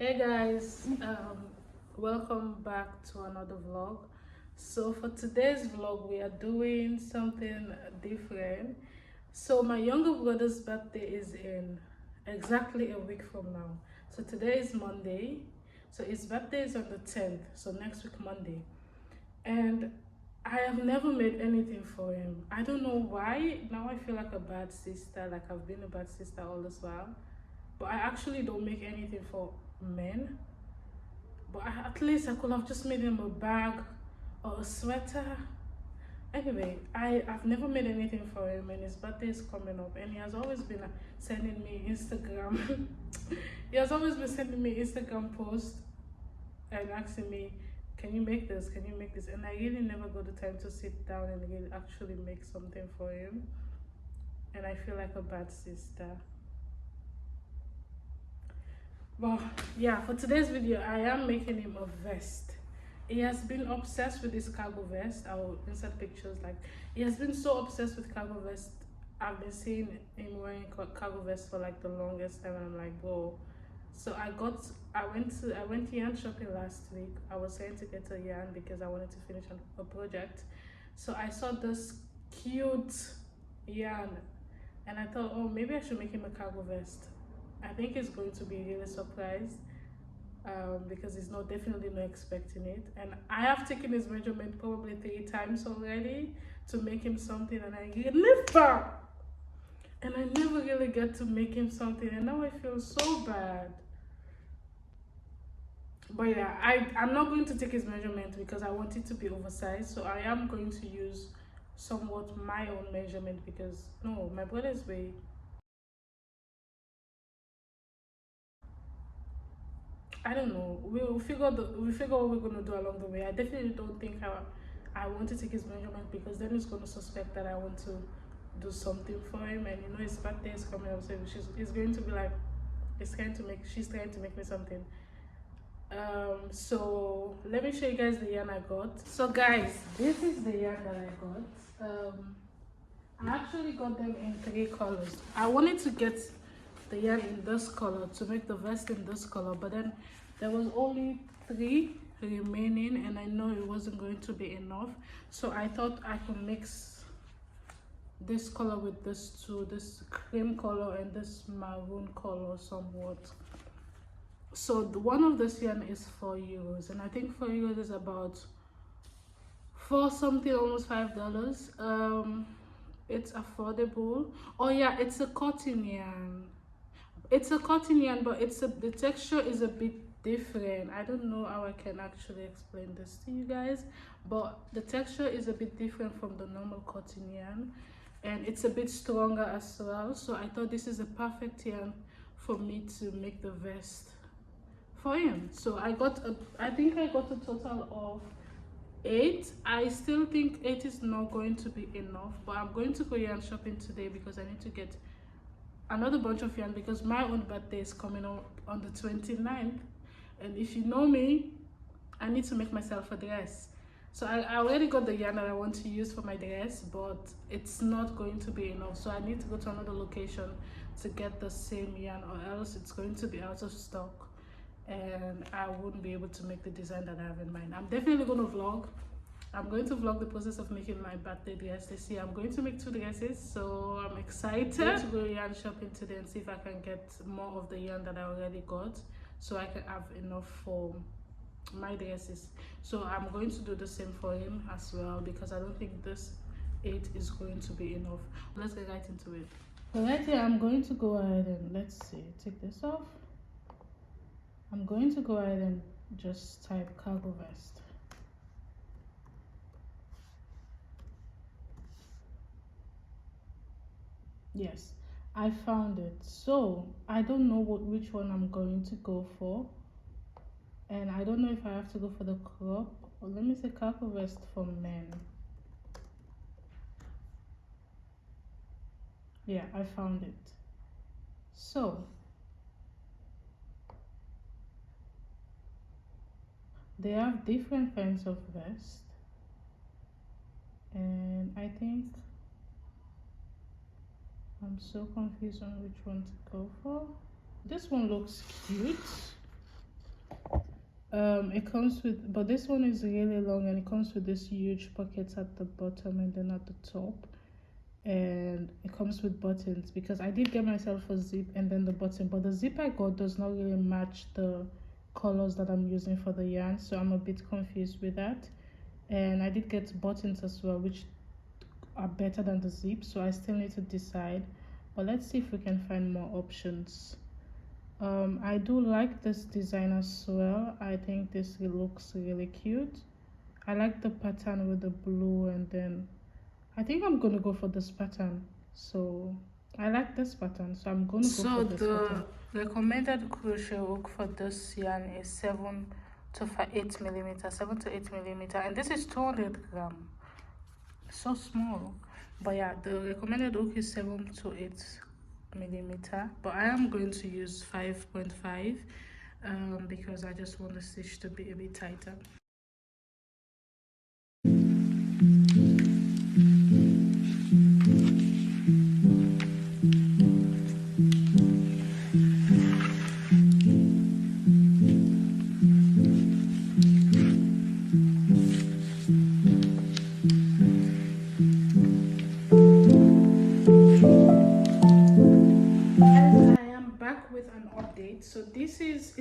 Hey guys, welcome back to another vlog. So for today's vlog we are doing something different. So my younger brother's birthday is in exactly a week from now. So today is Monday, so his birthday is on the 10th, so next week Monday. And I have never made anything for him. I don't know why. Now I feel like a bad sister, like I've been a bad sister all this while. But I actually don't make anything for men. But at least I could have just made him a bag or a sweater. Anyway, I've never made anything for him, and his birthday is coming up, and he has always been sending me Instagram. He has always been sending me Instagram posts and asking me, can you make this, can you make this, and I really never got the time to sit down and really actually make something for him, and I feel like a bad sister. Well, yeah, for today's video I am making him a vest. He has been obsessed with this cargo vest. I'll insert pictures. Like, he has been so obsessed with cargo vest. I've been seeing him wearing cargo vest for like the longest time, and I'm like, whoa. So I went yarn shopping last week. I was trying to get a yarn because I wanted to finish a project. So I saw this cute yarn and I thought, oh, maybe I should make him a cargo vest. I think he's going to be really surprised because he's definitely not expecting it. And I have taken his measurement probably 3 times already to make him something, and I never really get to make him something, and now I feel so bad. But yeah, I'm not going to take his measurement because I want it to be oversized, so I am going to use somewhat my own measurement because no, my brother's way. I don't know. We'll figure what we're gonna do along the way. I definitely don't think I want to take his measurement because then he's gonna suspect that I want to do something for him, and his birthday is coming up, so he's going to be like, she's trying to make me something. So let me show you guys the yarn I got. So guys, this is the yarn that I got. I actually got them in 3 colors. I wanted to get the yarn in this color to make the vest in this color, but then there was only 3 remaining and I know it wasn't going to be enough, so I thought I could mix this color with this two, this cream color and this maroon color somewhat. So one of this yarn is €4, and I think €4 is about 4 something, almost $5. It's affordable. Oh yeah, it's a cotton yarn. It's a cotton yarn, but the texture is a bit different. I don't know how I can actually explain this to you guys, but the texture is a bit different from the normal cotton yarn, and it's a bit stronger as well. So I thought this is a perfect yarn for me to make the vest for him. So I think I got a total of 8. I still think 8 is not going to be enough, but I'm going to go yarn shopping today because I need to get another bunch of yarn because my own birthday is coming up on the 29th, and if you know me, I need to make myself a dress. So I already got the yarn that I want to use for my dress, but it's not going to be enough, so I need to go to another location to get the same yarn, or else it's going to be out of stock and I wouldn't be able to make the design that I have in mind. I'm definitely going to vlog. I'm going to vlog the process of making my birthday dress this year. I'm going to make 2 dresses, so I'm excited to go yarn shopping today and see if I can get more of the yarn that I already got, so I can have enough for my dresses. So I'm going to do the same for him as well because I don't think this 8 is going to be enough. Let's get right into it. So right here, I'm going to go ahead and take this off. I'm going to go ahead and just type cargo vest. Yes, I found it. So I don't know which one I'm going to go for, and I don't know if I have to go for the crop or let me say cargo vest for men. Yeah, I found it. So they have different kinds of vest, and I think I'm so confused on which one to go for. This one looks cute. It comes with, but this one is really long, and it comes with this huge pockets at the bottom and then at the top, and it comes with buttons, because I did get myself a zip and then the button, but the zip I got does not really match the colors that I'm using for the yarn, so I'm a bit confused with that. And I did get buttons as well, which are better than the zip, so I still need to decide, but let's see if we can find more options. I do like this design as well. I think this looks really cute. I like the pattern with the blue, and then I think I'm gonna go for this pattern. So I like this pattern, so I'm gonna go for this pattern. The recommended crochet hook for this yarn is 7 to 8 millimeter, 7 to 8 millimeter, and this is 200 gram. So small, but yeah, the recommended hook is 7 to 8 millimeter, but I am going to use 5.5 because I just want the stitch to be a bit tighter. So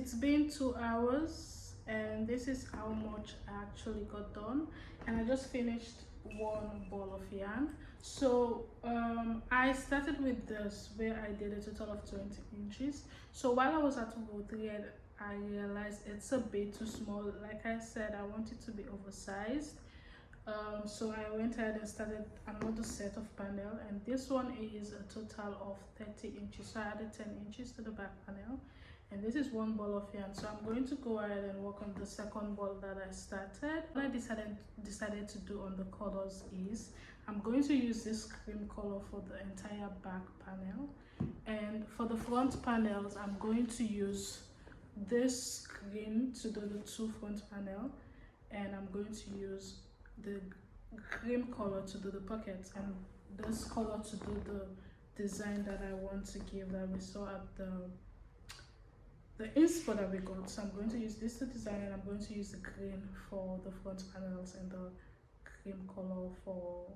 it's been 2 hours, and this is how much I actually got done, and I just finished one ball of yarn. So I started with this where I did a total of 20 inches. So while I was at row 3, I realized it's a bit too small. Like I said, I want it to be oversized. So I went ahead and started another set of panel, and this one is a total of 30 inches. So I added 10 inches to the back panel, and this is one ball of yarn. So I'm going to go ahead and work on the second ball that I started. What I decided to do on the colors is I'm going to use this cream color for the entire back panel, and for the front panels I'm going to use this green to do the 2 front panel, and I'm going to use the cream color to do the pockets, and this color to do the design that I want to give, that we saw at the inspo that we got. So I'm going to use this to design, and I'm going to use the green for the front panels and the cream color for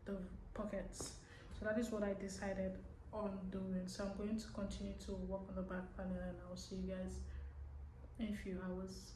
the pockets. So that is what I decided on doing. So I'm going to continue to work on the back panel, and I'll see you guys in a few hours.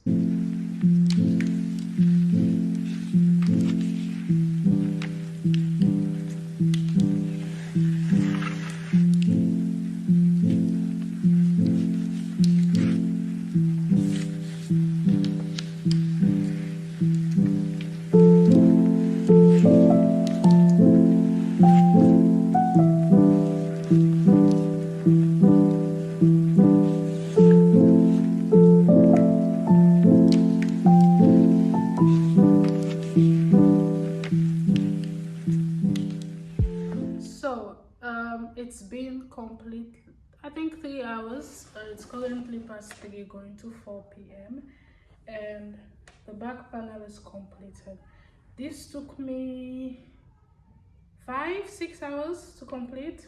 It's been complete, I think 3 hours. It's currently past 3 going to 4 p.m. and the back panel is completed. This took me 5-6 hours to complete,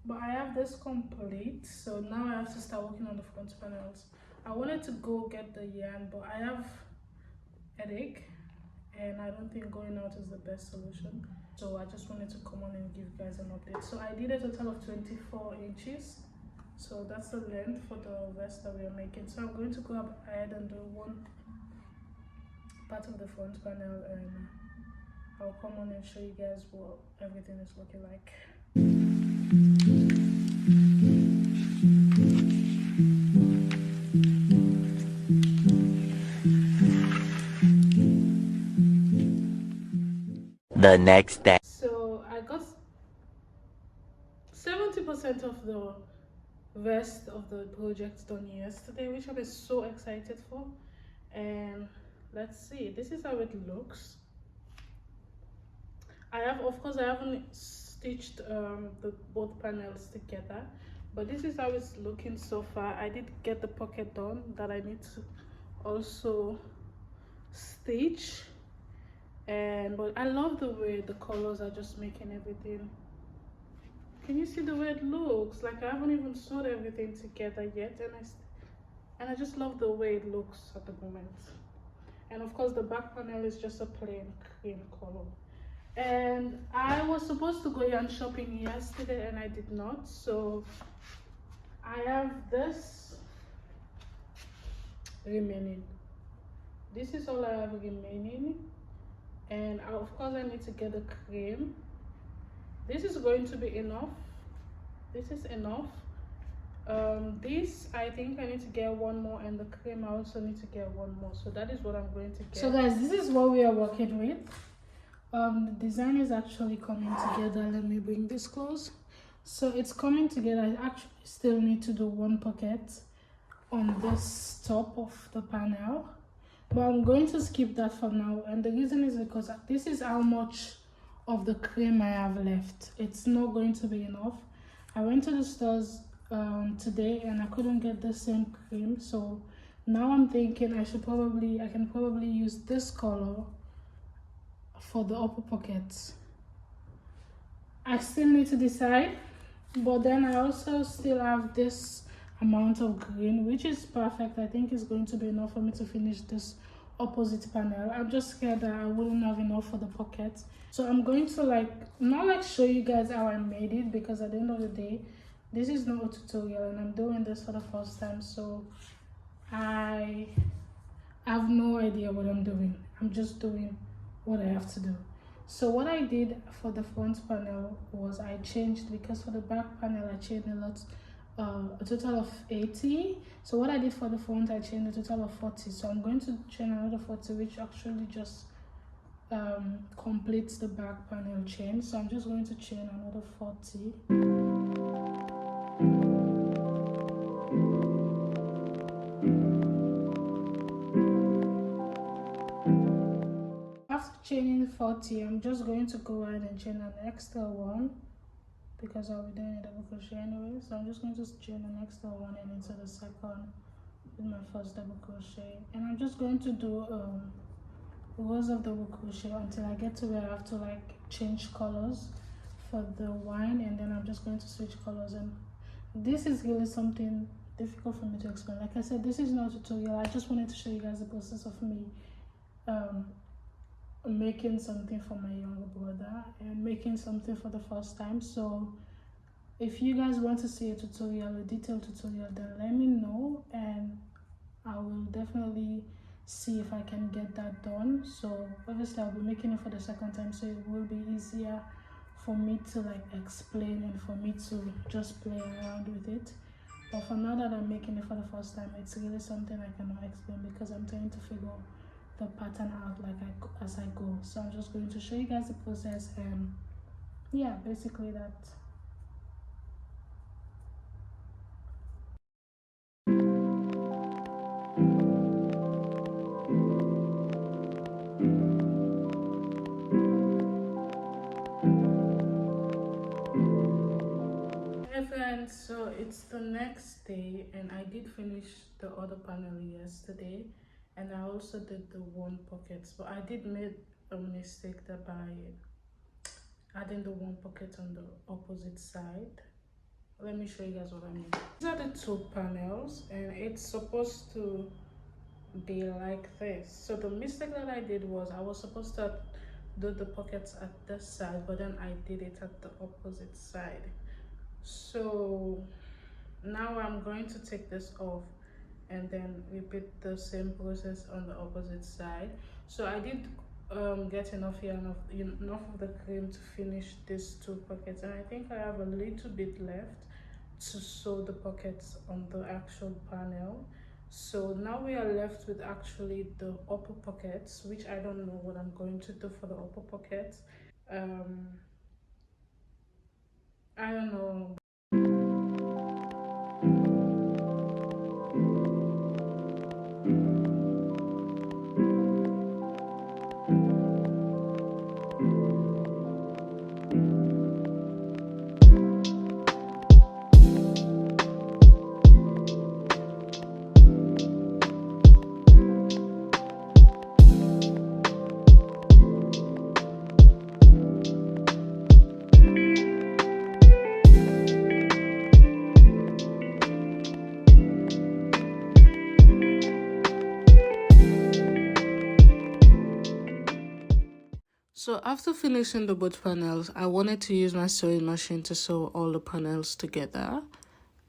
but I have this complete. So now I have to start working on the front panels. I wanted to go get the yarn, but I have headache, and I don't think going out is the best solution. So I just wanted to come on and give you guys an update. So I did a total of 24 inches. So that's the length for the vest that we are making. So I'm going to go ahead and do one part of the front panel, and I'll come on and show you guys what everything is looking like. The next day. So I got 70% of the rest of the project done yesterday, which I'm so excited for. And let's see, this is how it looks. Of course I haven't stitched the both panels together, but this is how it's looking so far. I did get the pocket done that I need to also stitch, but I love the way the colors are just making everything. Can you see the way it looks? Like I haven't even sewed everything together yet, and I just love the way it looks at the moment. And of course the back panel is just a plain cream color. And I was supposed to go yarn shopping yesterday and I did not, so I have this remaining. This is all I have remaining, and of course I need to get a cream. This is going to be enough. This is enough. This I think I need to get one more, and the cream I also need to get one more, so that is what I'm going to get. So guys, this is what we are working with. The design is actually coming together. Let me bring this close. So it's coming together. I actually still need to do one pocket on this top of the panel, but I'm going to skip that for now, and the reason is because this is how much of the cream I have left. It's not going to be enough. I went to the stores today and I couldn't get the same cream, so now I'm thinking I can probably use this color for the upper pockets. I still need to decide, but then I also still have this amount of green, which is perfect. I think it's going to be enough for me to finish this opposite panel. I'm just scared that I wouldn't have enough for the pockets, so I'm going to not show you guys how I made it, because at the end of the day this is not a tutorial and I'm doing this for the first time, so I have no idea what I'm doing. I'm just doing what I have to do. So what I did for the front panel was I changed, because for the back panel I changed a lot, a total of 80. So what I did for the front, I changed a total of 40. So I'm going to chain another 40, which actually just completes the back panel chain. So I'm just going to chain another 40. After chaining 40, I'm just going to go ahead and chain an extra one, because I'll be doing a double crochet anyway. So I'm just going to chain an extra one and into the second with my first double crochet, and I'm just going to do rows of double crochet until I get to where I have to change colors for the wine, and then I'm just going to switch colors. And this is really something difficult for me to explain. Like I said, this is not a tutorial. I just wanted to show you guys the process of me making something for my younger brother and making something for the first time. So if you guys want to see a tutorial, a detailed tutorial, then let me know and I will definitely see if I can get that done. So obviously I'll be making it for the second time, so it will be easier for me to explain and for me to just play around with it. But for now that I'm making it for the first time, it's really something I cannot explain, because I'm trying to figure the pattern out as I go. So I'm just going to show you guys the process, and yeah, basically that. Hey friends, so it's the next day and I did finish the other panel yesterday, and I also did the one pockets, but I did make a mistake that by adding the one pocket on the opposite side. Let me show you guys what I mean. These are the two panels and it's supposed to be like this. So the mistake that I did was I was supposed to do the pockets at this side, but then I did it at the opposite side. So now I'm going to take this off and then repeat the same process on the opposite side. So I did get enough yarn enough of the cream to finish these two pockets, and I think I have a little bit left to sew the pockets on the actual panel. So now we are left with actually the upper pockets, which I don't know what I'm going to do for the upper pockets. I don't know. So after finishing the both panels, I wanted to use my sewing machine to sew all the panels together.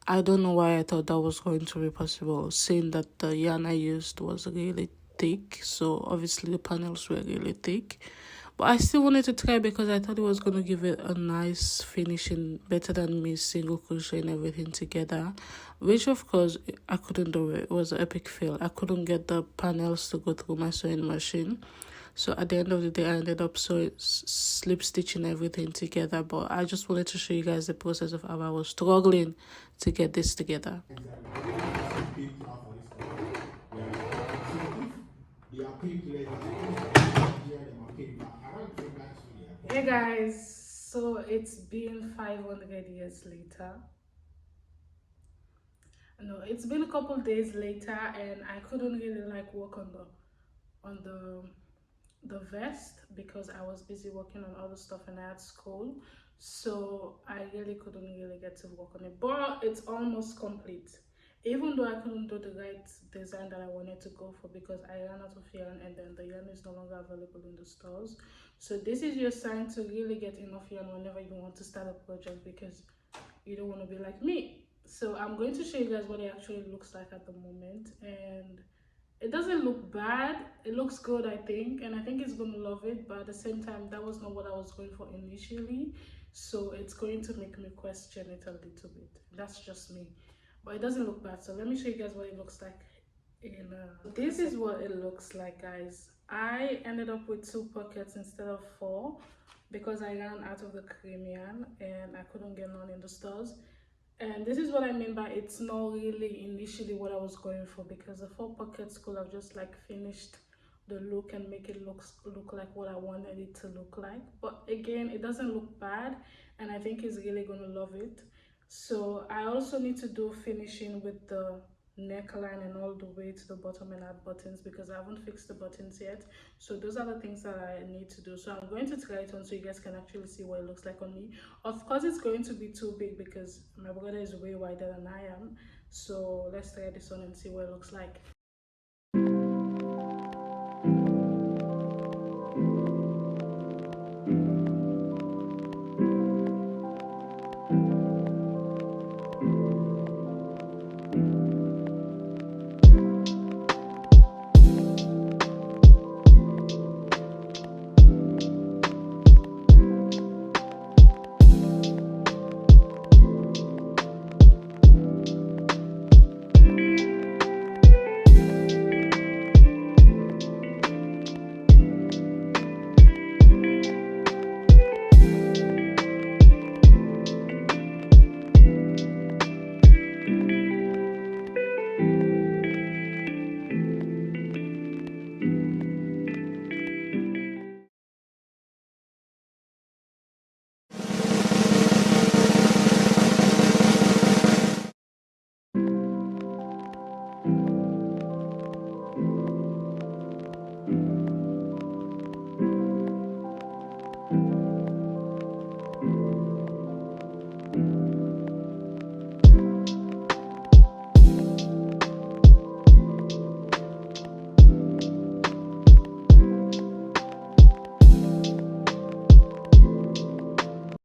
I don't know why I thought that was going to be possible, seeing that the yarn I used was really thick, so obviously the panels were really thick. But I still wanted to try because I thought it was going to give it a nice finishing, better than me single crocheting everything together, which of course I couldn't do. It was an epic fail. I couldn't get the panels to go through my sewing machine. So at the end of the day, I ended up slip stitching everything together. But I just wanted to show you guys the process of how I was struggling to get this together. Hey guys, so it's been 500 years later. No, it's been a couple days later, and I couldn't really like work on the vest because I was busy working on other stuff and I had school, so I really couldn't really get to work on it. But it's almost complete, even though I couldn't do the right design that I wanted to go for because I ran out of yarn, and then the yarn is no longer available in the stores. So this is your sign to really get enough yarn whenever you want to start a project, because you don't want to be like me. So I'm going to show you guys what it actually looks like at the moment, and it doesn't look bad. It looks good, I think, and I think it's gonna love it. But at the same time, that was not what I was going for initially, so it's going to make me question it a little bit. That's just me, but it doesn't look bad. So let me show you guys what it looks like in this is what it looks like, guys. I ended up with 2 pockets instead of 4 because I ran out of the cream yarn and I couldn't get none in the stores. And this is what I mean by it's not really initially what I was going for, because the 4 pockets could have just like finished the look and make it look like what I wanted it to look like. But again, it doesn't look bad, and I think he's really gonna love it. So I also need to do finishing with the neckline and all the way to the bottom and add buttons because I haven't fixed the buttons yet. So those are the things that I need to do. So I'm going to try it on so you guys can actually see what it looks like on me. Of course it's going to be too big because my brother is way wider than I am. So let's try this on and see what it looks like.